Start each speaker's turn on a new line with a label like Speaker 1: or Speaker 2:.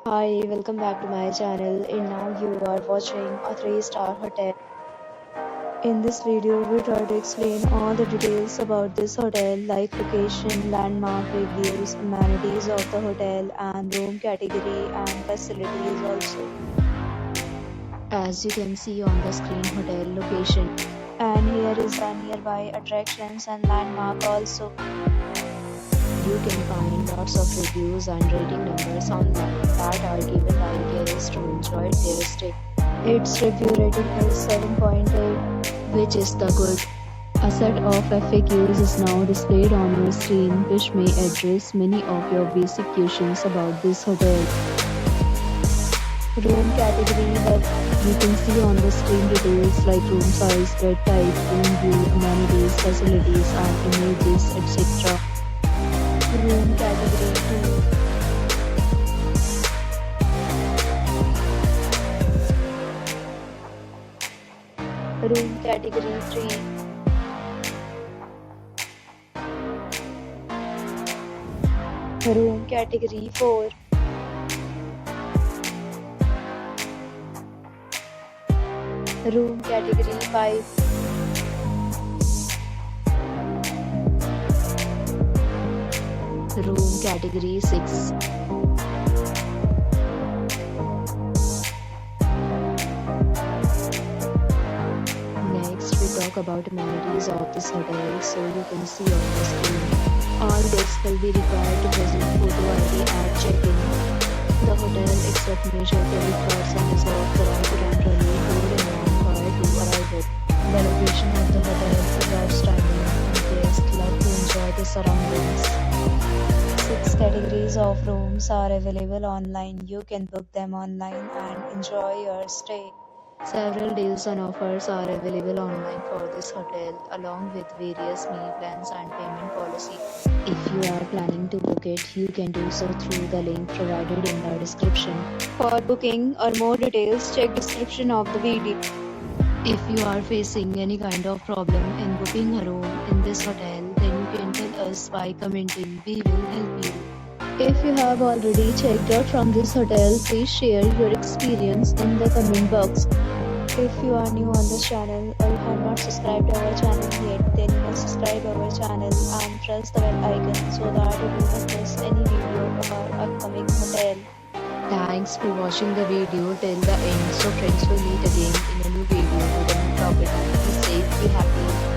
Speaker 1: Hi, welcome back to my channel and now you are watching a 3-star hotel. In this video, we try to explain all the details about this hotel like location, landmark, reviews, amenities of the hotel and room category and facilities also. As you can see on the screen, hotel location. And here is the nearby attractions and landmark also. You can find lots of reviews and rating numbers online that are given by guests to enjoy their stay. Its review rating is 7.8, which is the good. A set of FAQs is now displayed on your screen, which may address many of your basic questions about this hotel. Room category that you can see on the screen details like room size, bed type, room view, amenities, facilities, and images, etc. Room category 2. Room category 3. Room category 4. Room category 5. Room category 6. Next, we talk about amenities of this hotel, so you can see on the screen. All guests will be required to present photo ID at check-in. The hotel accepts major credit cards and reserves the right to temporarily hold an amount prior to arrival. The location of the hotel provides timing and guests love to enjoy the surroundings. 6 categories of rooms are available online. You can book them online and enjoy your stay. Several deals and offers are available online for this hotel, along with various meal plans and payment policy. If you are planning to book it, you can do so through the link provided in the description. For booking or more details, check description of the video. If you are facing any kind of problem in booking a room in this hotel, then you can tell us by commenting. We will help you. If you have already checked out from this hotel, please share your experience in the comment box. If you are new on this channel or you have not subscribed our channel yet, then you must subscribe our channel and press the bell icon so that you do not miss any video of our upcoming hotel. Thanks for watching the video till the end. So friends, will meet again in a new video with a new topic. Be safe, be happy.